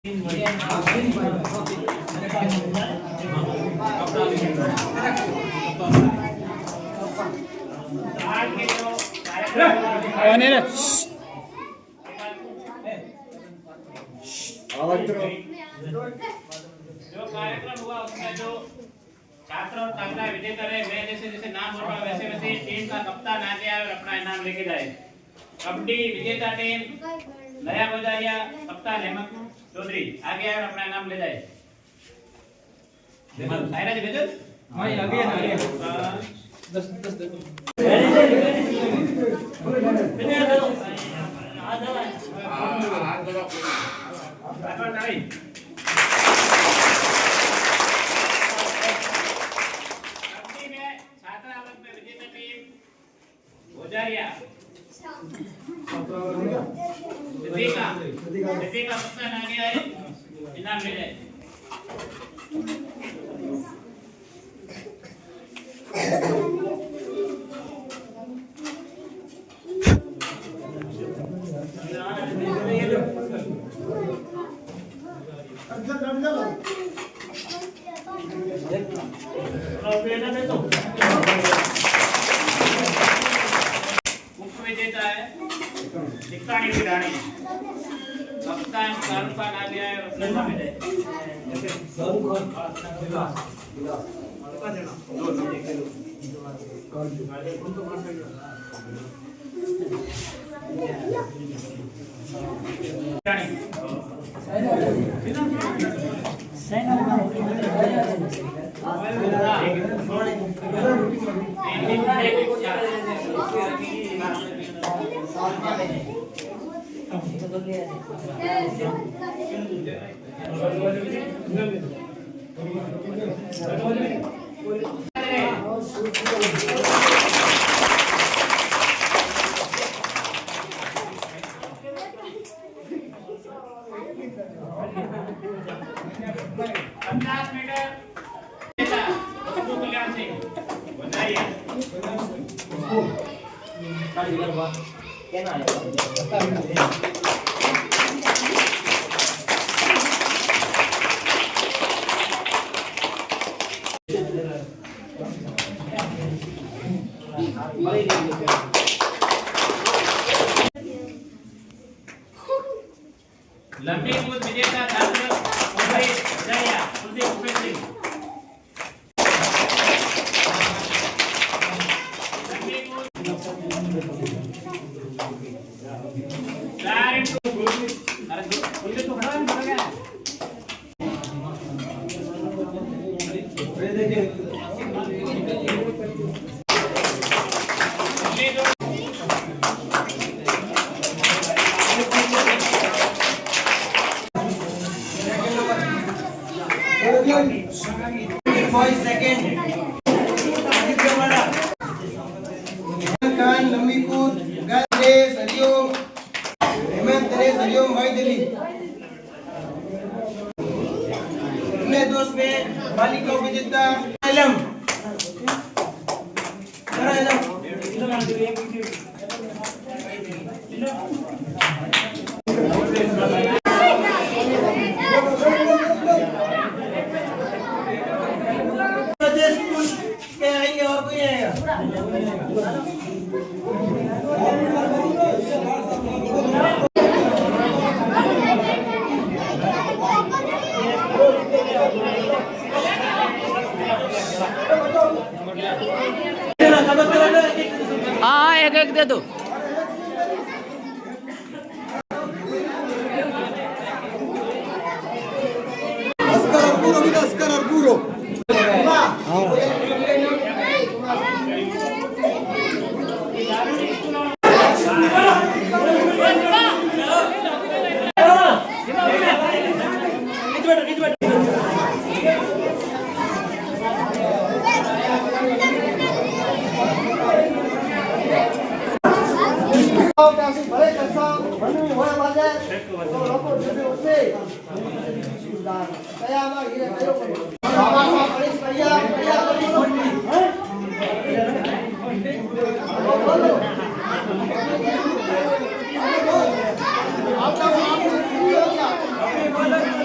जो कार्यक्रम हुआ उसमें जो छात्र और छात्रा विजेता रहे, मैं जैसे जैसे नाम बोल रहा हूँ वैसे वैसे टीम का कप्तान आगे आए और अपना इनाम लेके जाए। कबड्डी विजेता टीम नया गोदारिया कप्तान हेमंत चौधरी आगे आए और अपना इनाम ले जाए। सायरा जी भेजो। हाँ आगे ना आगे 10 देखो का कप्तान आगे आए इनाम ले जाए। मुख्य विजेता है टिक्काणी की रानी कप्तान शाहरुख खान आ गया है और अपने नाम ले लंबी कूद विजेता छात्र दोस्त में बालिका विजेता आएंगे और कोई आएगा। हाँ एक एक दे दो। आप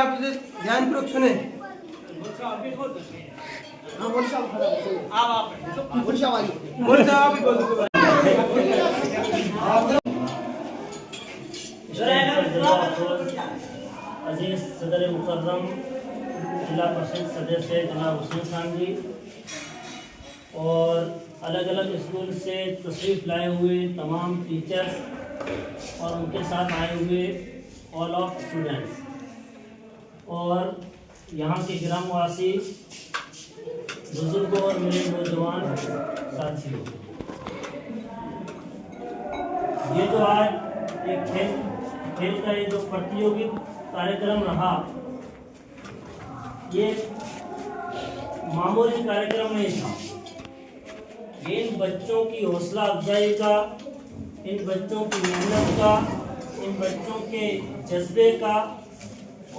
आप इसे ध्यानपूर्वक सुने। अजीज सदर मुकर्रम जिला परिषद सदस्य जनाब हुसैन खान जी और अलग अलग स्कूल से तशरीफ़ लाए हुए तमाम टीचर्स और उनके साथ आए हुए ऑल ऑफ स्टूडेंट्स और यहाँ के ग्रामवासी, बुजुर्गों और मेरे नौजवान साथियों, ये जो आज एक खेल का ये जो प्रतियोगी कार्यक्रम रहा, ये मामूली कार्यक्रम नहीं था। ये इन बच्चों की हौसला अफजाई का, इन बच्चों की मेहनत का, इन बच्चों के जज्बे का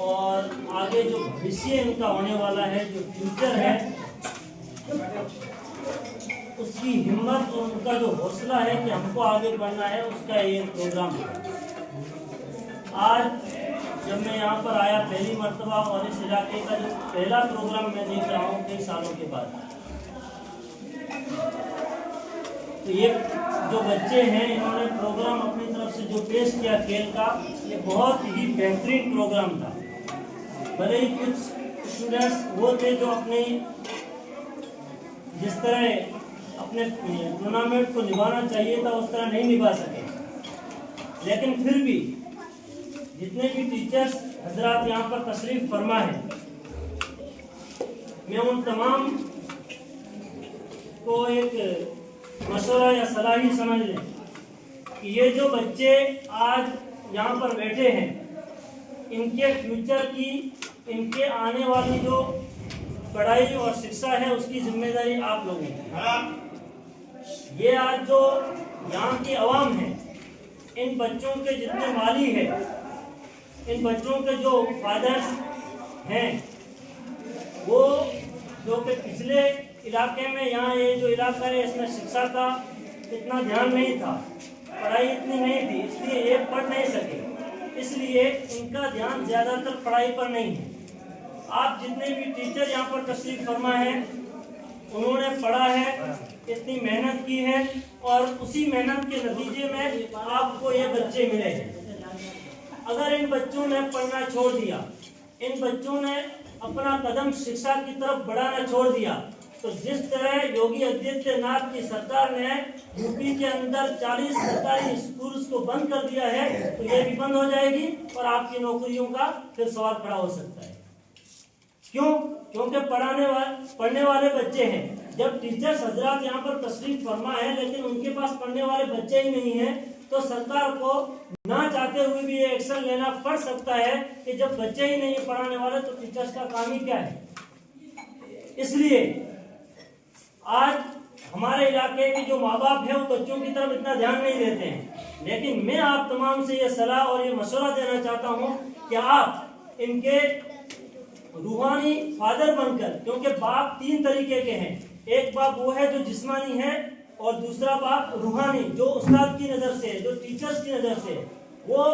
और आगे जो भविष्य इनका होने वाला है, जो फ्यूचर है, उसकी हिम्मत और उनका जो हौसला है कि हमको आगे बढ़ना है, उसका ये प्रोग्राम है। आज जब मैं यहाँ पर आया पहली मर्तबा और इस इलाके का जो पहला प्रोग्राम मैं देख रहा हूँ कई सालों के बाद, तो ये जो बच्चे हैं इन्होंने प्रोग्राम अपनी तरफ से जो पेश किया खेल का, ये बहुत ही बेहतरीन प्रोग्राम था। भले ही कुछ स्टूडेंट्स वो थे जो अपने जिस तरह अपने टूर्नामेंट को निभाना चाहिए था उस तरह नहीं निभा सके, लेकिन फिर भी जितने भी टीचर्स हजरात यहाँ पर तशरीफ फरमा है, मैं उन तमाम को एक मशवरा या सलाह ही समझ लें कि ये जो बच्चे आज यहाँ पर बैठे हैं, इनके फ्यूचर की, इनके आने वाली जो पढ़ाई और शिक्षा है, उसकी जिम्मेदारी आप लोगों की। ये आज जो यहाँ की आवाम है, इन बच्चों के जितने माली है, इन बच्चों के जो फादर्स हैं, वो जो कि पिछले इलाके में, यहाँ ये जो इलाका है इसमें शिक्षा का इतना ध्यान नहीं था, पढ़ाई इतनी नहीं थी, इसलिए ये पढ़ नहीं सके, इसलिए इनका ध्यान ज़्यादातर पढ़ाई पर नहीं है। आप जितने भी टीचर यहाँ पर तशरीफ फरमा है, उन्होंने पढ़ा है, इतनी मेहनत की है और उसी मेहनत के नतीजे में आपको ये बच्चे मिले हैं। अगर इन बच्चों ने पढ़ना छोड़ दिया, इन बच्चों ने अपना कदम शिक्षा की तरफ बढ़ाना छोड़ दिया, तो जिस तरह योगी आदित्यनाथ की सरकार ने यूपी के अंदर 40 सरकारी स्कूल्स को बंद कर दिया है, तो ये भी बंद हो जाएगी और आपकी नौकरियों का फिर सवाल खड़ा हो सकता है। क्यों? क्योंकि पढ़ने वाले बच्चे हैं। जब टीचर्स हजरात यहाँ पर तशरीफ फरमा है लेकिन उनके पास पढ़ने वाले बच्चे ही नहीं है, तो सरकार को ना चाहते हुए भी ये एक्शन लेना पड़ सकता है कि जब बच्चे ही नहीं पढ़ाने वाले तो टीचर्स का काम ही क्या है। इसलिए आज हमारे इलाके के जो माँ बाप है वो बच्चों की तरफ इतना ध्यान नहीं देते हैं, लेकिन मैं आप तमाम से ये सलाह और ये मशवरा देना चाहता हूँ कि आप इनके रूहानी फादर बनकर, क्योंकि बाप 3 तरीके के हैं, एक बाप वो है जो जिस्मानी है और दूसरा बाप रूहानी जो उस्ताद की नज़र से है, जो टीचर्स की नज़र से है, वो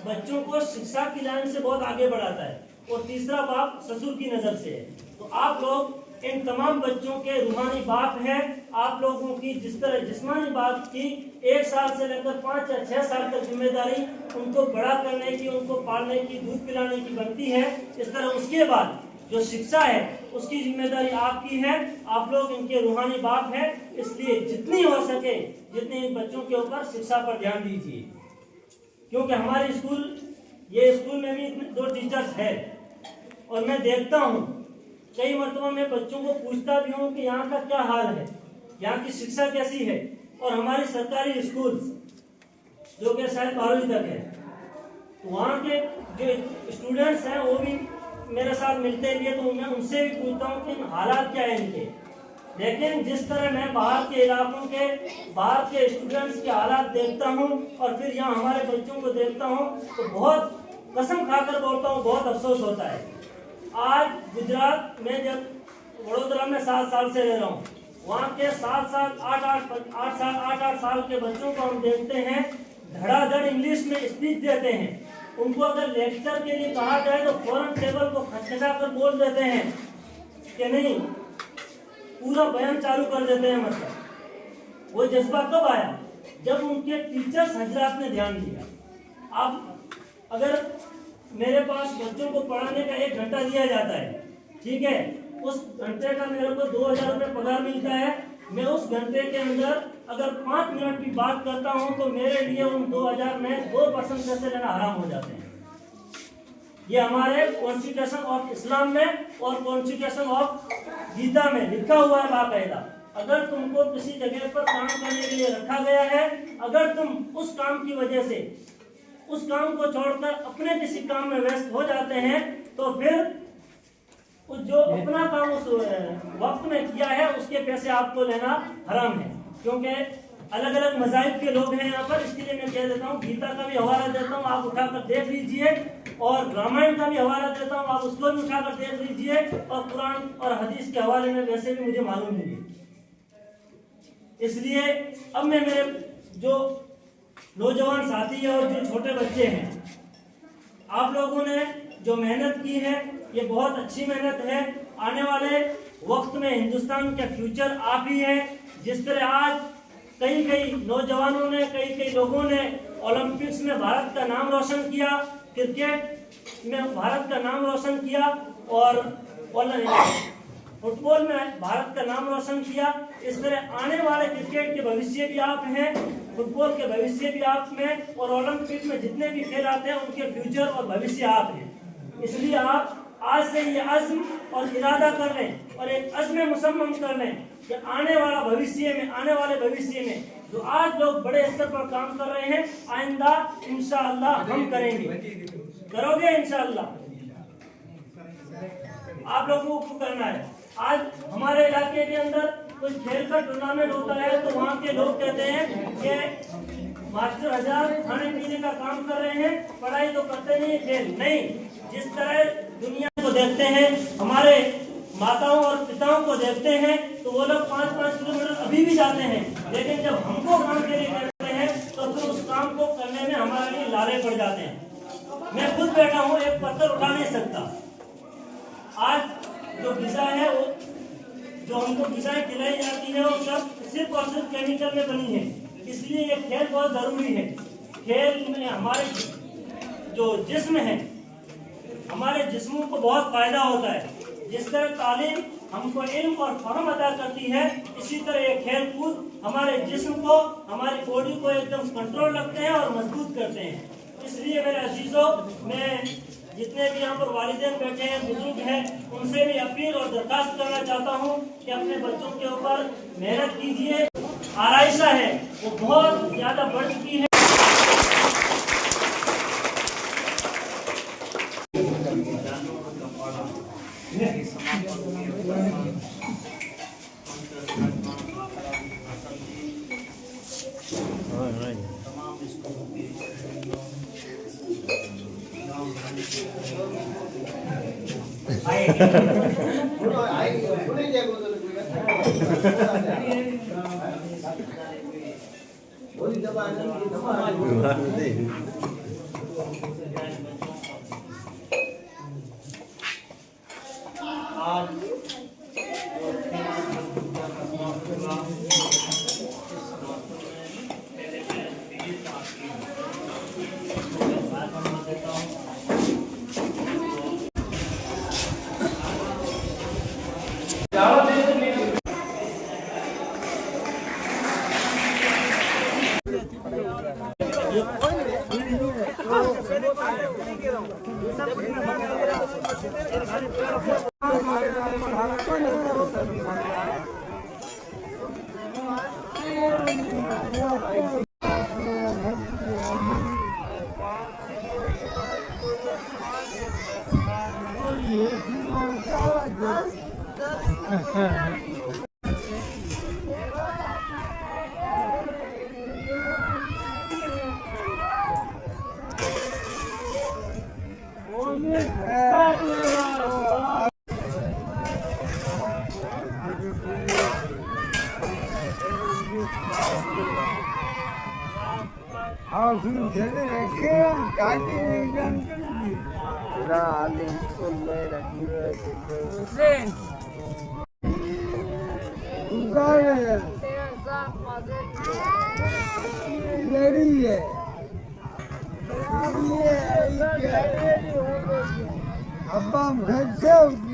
बच्चों को शिक्षा की लाइन से बहुत आगे बढ़ाता है, और तीसरा बाप ससुर की नज़र से है। तो आप लोग इन तमाम बच्चों के रूहानी बाप है। आप लोगों की जिस तरह जिस्मानी बाप की 1 साल से लेकर 5 या 6 साल तक जिम्मेदारी उनको बड़ा करने की, उनको पालने की, दूध पिलाने की बनती है, इस तरह उसके बाद जो शिक्षा है उसकी जिम्मेदारी आपकी है। आप लोग इनके रूहानी बाप है, इसलिए जितनी हो सके जितनी इन बच्चों के ऊपर शिक्षा पर ध्यान दीजिए। क्योंकि हमारे ये स्कूल में भी 2 टीचर्स है और मैं देखता हूँ कई मरतबा मैं बच्चों को पूछता भी हूँ कि यहाँ का क्या हाल है, यहाँ की शिक्षा कैसी है, और हमारे सरकारी स्कूल जो कि शायद 12वीं तक है, तो वहाँ के जो स्टूडेंट्स हैं वो भी मेरे साथ मिलते भी है, तो मैं उनसे भी पूछता हूँ कि हालात क्या है इनके। लेकिन जिस तरह मैं बाहर के इलाकों के, बाहर के स्टूडेंट्स के हालात देखता हूँ और फिर यहाँ हमारे बच्चों को देखता हूँ, तो बहुत कसम खाकर बोलता हूँ, बहुत अफसोस होता है। आज गुजरात में जब वडोदरा में 7 साल से रह रहा हूँ, वहाँ के 7-7, 8-8 साल के बच्चों को हम देखते हैं धड़ाधड़ इंग्लिश में स्पीच देते हैं, उनको अगर लेक्चर के लिए कहा जाए तो फौरन टेबल को खटखटा कर बोल देते हैं कि नहीं, पूरा बयान चालू कर देते हैं। मतलब वो जज्बा कब आया? जब उनके टीचर्स हजरात ने ध्यान दिया। आप अगर मेरे पास बच्चों को पढ़ाने का 1 घंटा दिया जाता है, ठीक है, उस घंटे का मेरे को 2000 रुपये पगार मिलता है। मैं उस घंटे के अंदर अगर 5 मिनट की बात करता हूं तो मेरे लिए उन 2000 में 2% पैसे लेना हराम हो जाते हैं। ये हमारे कॉन्स्टिट्यूशन ऑफ इस्लाम में और कॉन्स्टिट्यूशन ऑफ गीता में लिखा हुआ है बाकायदा। अगर तुमको किसी जगह पर काम करने के लिए रखा गया है, अगर तुम उस काम की वजह से उस काम को छोड़कर अपने किसी काम में व्यस्त हो जाते हैं तो फिर जो अपना काम उस वक्त में किया है उसके पैसे आपको लेना हराम है। क्योंकि अलग अलग मज़ाहिब के लोग हैं यहाँ पर, इसके लिए मैं कह देता हूँ, गीता का भी हवाला देता हूँ, आप उठाकर देख लीजिए, और रामायण का भी हवाला देता हूँ, आप उसको भी उठाकर देख लीजिए, और कुरान और हदीस के हवाले में वैसे भी मुझे मालूम नहीं है। इसलिए अब मैं मेरे जो नौजवान साथी है और जो छोटे बच्चे हैं, आप लोगों ने जो मेहनत की है ये बहुत अच्छी मेहनत है। आने वाले वक्त में हिंदुस्तान का फ्यूचर आप ही है। जिस तरह आज कई नौजवानों ने, कई लोगों ने ओलंपिक्स में भारत का नाम रोशन किया, क्रिकेट में भारत का नाम रोशन किया, और फुटबॉल में भारत का नाम रोशन किया, इस तरह आने वाले क्रिकेट के भविष्य भी आप हैं, फुटबॉल के भविष्य भी आप में, और ओलंपिक में जितने भी खेल आते हैं उनके फ्यूचर और भविष्य आप हैं। इसलिए आप आज से ये अज़्म और इरादा कर लें और एक अज़्म मुसम्मम कर लें कि आने वाले भविष्य में जो आज लोग बड़े स्तर पर काम कर रहे हैं, आइंदा इंशाअल्लाह हम करेंगे। करोगे इंशाअल्लाह? आप लोगों को करना है। आज हमारे इलाके के अंदर कोई खेल का टूर्नामेंट होता है तो वहाँ के लोग कहते हैं कि मास्टर हजार खाने पीने का काम कर रहे हैं, पढ़ाई तो करते नहीं, खेल नहीं। जिस तरह दुनिया को देखते हैं, हमारे माताओं और पिताओं को देखते हैं, तो वो लोग 5-5 किलोमीटर अभी भी जाते हैं, लेकिन जब हमको काम के लिए करते हैं तो फिर उस काम को करने में हमारे लिए लाले पड़ जाते हैं। मैं खुद बैठा हूँ, एक पत्थर उठा नहीं सकता। आज जो ग़िज़ा है, वो जो हमको ग़िज़ाएं खिलाई जाती है, वो सब सिर्फ और सिर्फ केमिकल में बनी है। इसलिए ये खेल बहुत ज़रूरी है। खेल में हमारे जो जिस्म है, हमारे जिस्मों को बहुत फायदा होता है। जिस तरह तालीम हमको इल्म और फहम अदा करती है, इसी तरह ये खेल कूद हमारे जिस्म को, हमारी बॉडी को एकदम कंट्रोल रखते हैं और मजबूत करते हैं। इसलिए मेरे अजीजों, मैं जितने भी यहाँ पर वालिदैन बैठे हैं, बुजुर्ग हैं, उनसे भी अपील और दरखास्त करना चाहता हूँ कि अपने बच्चों के ऊपर मेहनत कीजिए। आराइशा है वो बहुत ज्यादा बढ़ चुकी है। हाँ अब हम घर से